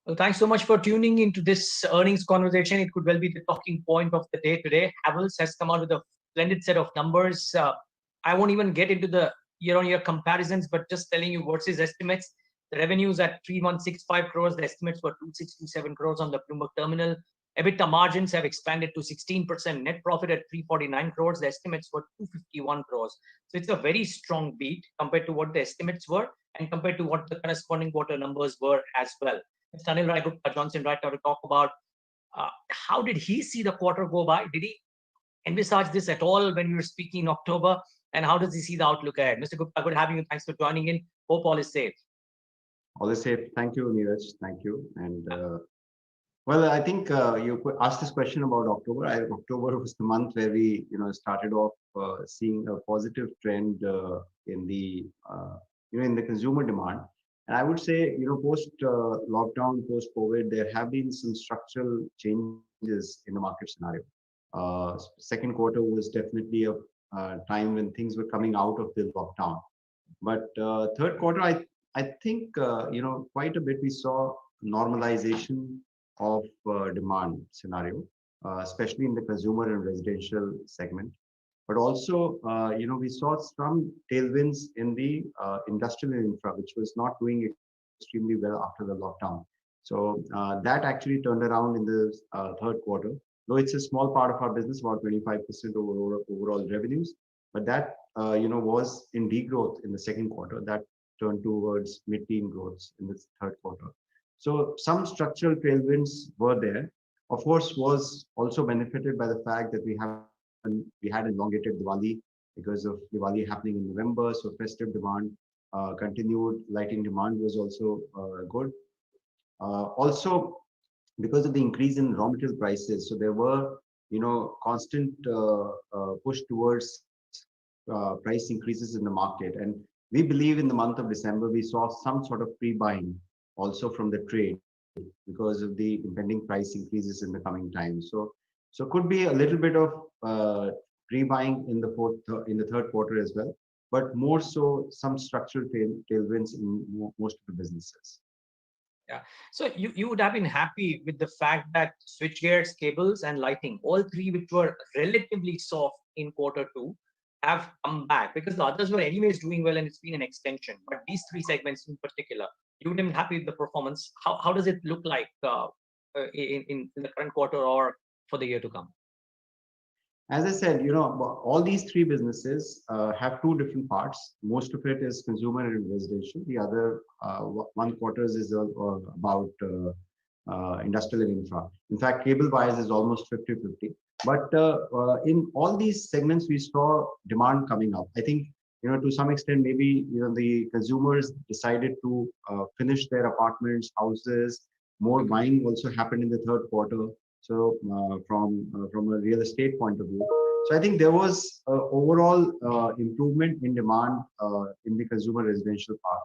Well, thanks so much for tuning into this earnings conversation. It could well be the talking point of the day today. Havells has come out with a splendid set of numbers. I won't even get into the year-on-year comparisons, but just telling you versus estimates. The revenues at 3165 crores. The estimates were 2627 crores on the Bloomberg terminal. EBITDA margins have expanded to 16%. Net profit at 349 crores. The estimates were 251 crores. So it's a very strong beat compared to what the estimates were and compared to what the corresponding quarter numbers were as well. Mr. Anil Rai Gupta Johnson right now to talk about how did he see the quarter go by? Did he envisage this at all when we were speaking in October? And how does he see the outlook ahead? Mr. Gupta, good having you. Thanks for joining in. Hope all is safe. All is safe. Thank you, Neeraj. Thank you. And well, I think you asked this question about October. October was the month where we, started off seeing a positive trend in the, in the consumer demand. And I would say, post lockdown, post COVID, there have been some structural changes in the market scenario. Second quarter was definitely a time when things were coming out of the lockdown. But third quarter, I think, quite a bit we saw normalization of demand scenario, especially in the consumer and residential segment. But also, we saw some tailwinds in the industrial infra, which was not doing extremely well after the lockdown. So that actually turned around in the third quarter. Though it's a small part of our business, about 25% of overall revenues, but that was in degrowth in the second quarter. That turned towards mid-teen growth in the third quarter. So some structural tailwinds were there. Of course, was also benefited by the fact that we had elongated Diwali because of Diwali happening in November. So festive demand continued. Lighting demand was also good. Also, because of the increase in raw material prices, so there were constant push towards price increases in the market. And we believe in the month of December we saw some sort of pre-buying also from the trade because of the impending price increases in the coming time. So could be a little bit of pre-buying in the third quarter as well, but more so some structural tailwinds in most of the businesses. Yeah. So you would have been happy with the fact that switchgears, cables, and lighting, all three which were relatively soft in quarter two, have come back because the others were anyways doing well and it's been an extension. But these three segments in particular, you would have been happy with the performance. How does it look like in the current quarter or for the year to come? As I said, all these three businesses have two different parts. Most of it is consumer and residential. The other one quarters is about industrial and infra. In fact, cable wires is almost 50-50. But in all these segments, we saw demand coming up. I think, to some extent, maybe, the consumers decided to finish their apartments, houses. More buying also happened in the third quarter. So from a real estate point of view. So I think there was overall improvement in demand in the consumer residential part.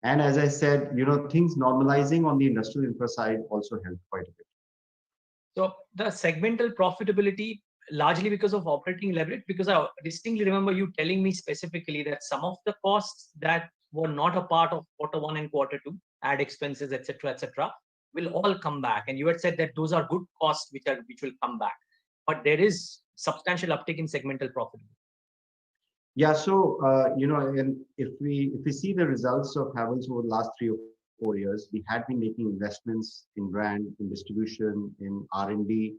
And as I said, things normalizing on the industrial infra side also helped quite a bit. So the segmental profitability, largely because of operating leverage, because I distinctly remember you telling me specifically that some of the costs that were not a part of quarter one and quarter two, ad expenses, etc., will all come back. And you had said that those are good costs which will come back. But there is substantial uptick in segmental profitability. Yeah, so and if we see the results of Havells over the last 3 or 4 years, we had been making investments in brand, in distribution, in R&D.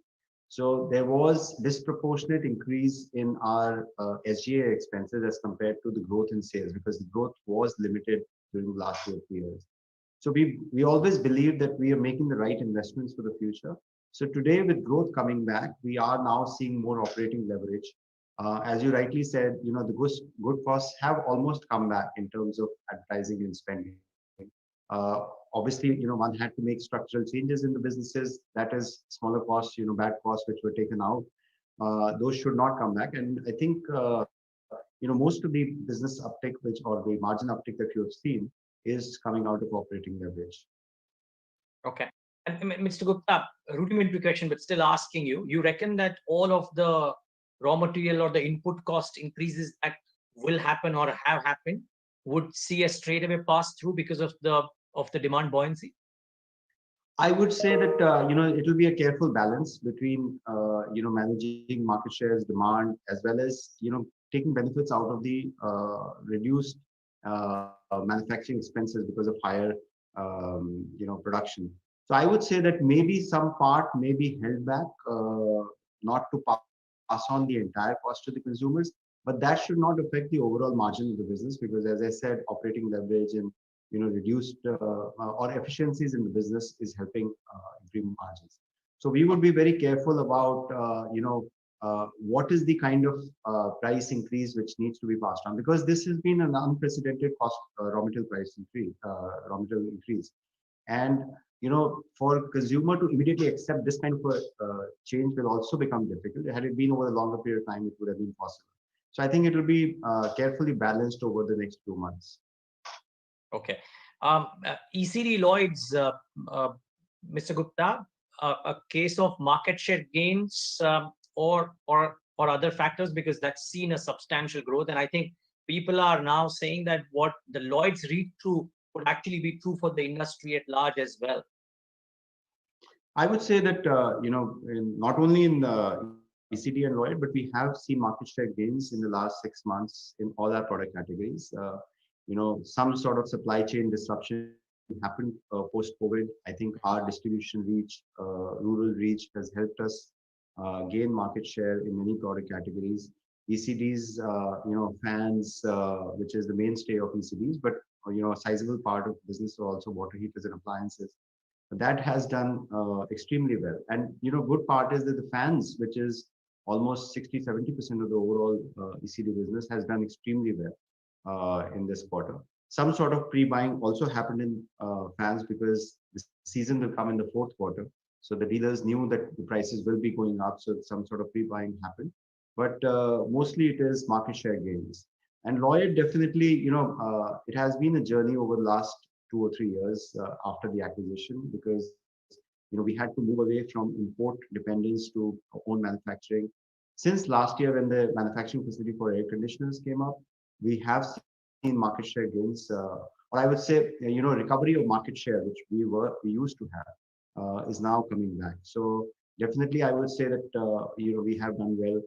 So there was disproportionate increase in our SGA expenses as compared to the growth in sales because the growth was limited during the last 2 or 3 years. So we always believe that we are making the right investments for the future. So today, with growth coming back, we are now seeing more operating leverage. As you rightly said, the good costs have almost come back in terms of advertising and spending. Obviously, one had to make structural changes in the businesses. That is smaller costs, bad costs which were taken out. Those should not come back. And I think, most of the business uptick, or the margin uptick that you have seen, is coming out of operating leverage. Okay. And Mr. Gupta, rudimentary question, but still asking you reckon that all of the raw material or the input cost increases that will happen or have happened would see a straight away pass through because of the demand buoyancy? I would say that it will be a careful balance between managing market shares, demand, as well as taking benefits out of the reduced manufacturing expenses because of higher production. So I would say that maybe some part may be held back, not to pass on the entire cost to the consumers, but that should not affect the overall margin of the business because, as I said, operating leverage and reduced or efficiencies in the business is helping improve margins. So we would be very careful about what is the kind of price increase which needs to be passed on, because this has been an unprecedented cost raw material increase, and for consumer to immediately accept this kind of a change will also become difficult. Had it been over a longer period of time, it would have been possible. So I think it will be carefully balanced over the next 2 months. Okay. ECD Lloyd's, Mr. Gupta, a case of market share gains or other factors, because that's seen a substantial growth. And I think people are now saying that what the Lloyd's read through would actually be true for the industry at large as well. I would say that not only in ECD and Lloyd, but we have seen market share gains in the last 6 months in all our product categories. Some sort of supply chain disruption happened post-COVID. I think our distribution reach, rural reach, has helped us gain market share in many product categories. ECDs, fans, which is the mainstay of ECDs, but a sizable part of business are also water heaters and appliances. That has done extremely well. And good part is that the fans, which is almost 60-70% of the overall ECD business, has done extremely well in this quarter. Some sort of pre-buying also happened in fans because the season will come in the fourth quarter. So the dealers knew that the prices will be going up, so some sort of pre-buying happened. But mostly it is market share gains. And Lloyd definitely, it has been a journey over the last 2 or 3 years after the acquisition, because we had to move away from import dependence to own manufacturing. Since last year, when the manufacturing facility for air conditioners came up, we have seen market share gains, or I would say, recovery of market share, which we used to have, is now coming back. So definitely, I would say that we have done well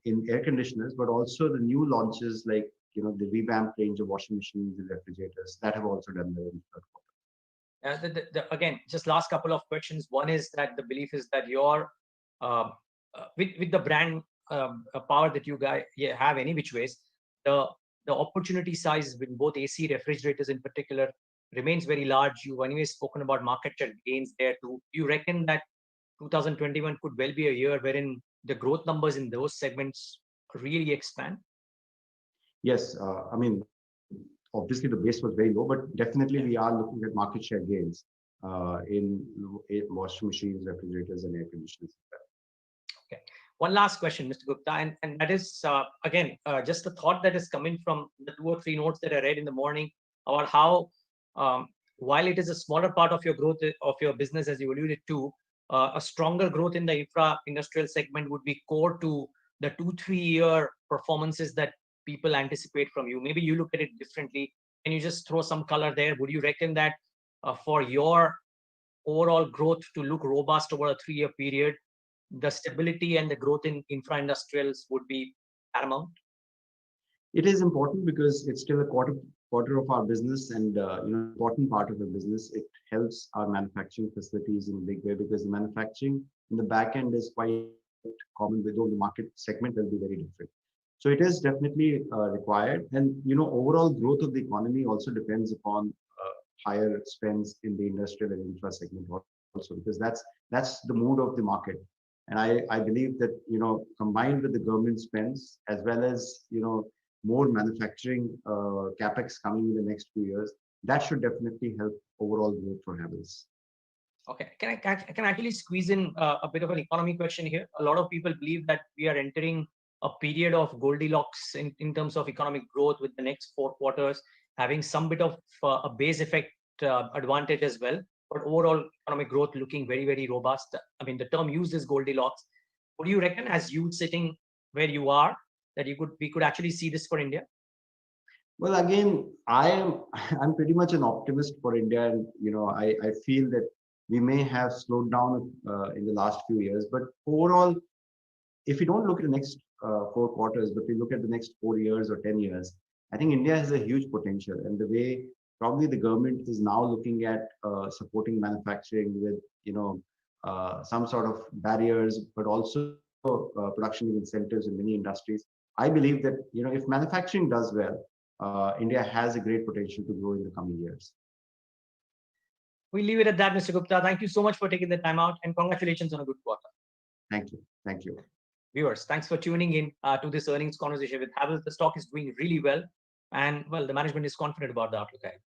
in air conditioners, but also the new launches like the revamped range of washing machines and refrigerators that have also done well in the third quarter. Again, just last couple of questions. One is that the belief is that your with the brand power that you guys have any which ways, the opportunity size with both AC refrigerators in particular remains very large. You've anyway spoken about market share gains there too. Do you reckon that 2021 could well be a year wherein the growth numbers in those segments really expand? Yes, I mean, obviously the base was very low, but definitely we are looking at market share gains in washing machines, refrigerators, and air conditioners. Okay. One last question, Mr. Gupta, and that is, again, just a thought that is coming from the 2 or 3 notes that I read in the morning about how, while it is a smaller part of your growth of your business, as you alluded to, a stronger growth in the infra industrial segment would be core to the 2-3 year performances that people anticipate from you. Maybe you look at it differently. Can you just throw some color there? Would you reckon that for your overall growth to look robust over a 3-year period, the stability and the growth in infra industrials would be paramount? It is important because it's still a quarter of our business, and important part of the business. It helps our manufacturing facilities in a big way, because the manufacturing in the back end is quite common, with all the market segment will be very different. So it is definitely required, and overall growth of the economy also depends upon higher spends in the industrial and infra segment also, because that's the mood of the market. And I believe that combined with the government spends, as well as more manufacturing capex coming in the next few years, that should definitely help overall growth for Havells. Okay, can I actually squeeze in a bit of an economy question here? A lot of people believe that we are entering a period of Goldilocks in terms of economic growth, with the next 4 quarters having some bit of a base effect advantage as well, but overall economic growth looking very, very robust. I mean, the term used is Goldilocks. What do you reckon, as you sitting where you are, that we could actually see this for India? Well, again, I'm pretty much an optimist for India, and I feel that we may have slowed down in the last few years. But overall, if we don't look at the next 4 quarters, but we look at the next 4 years or 10 years, I think India has a huge potential. And the way probably the government is now looking at supporting manufacturing with, some sort of barriers, but also production incentives in many industries. I believe that, if manufacturing does well, India has a great potential to grow in the coming years. We leave it at that, Mr. Gupta. Thank you so much for taking the time out, and congratulations on a good quarter. Thank you. Thank you. Viewers, thanks for tuning in to this earnings conversation with Havel. The stock is doing really well, and well, the management is confident about the outlook ahead.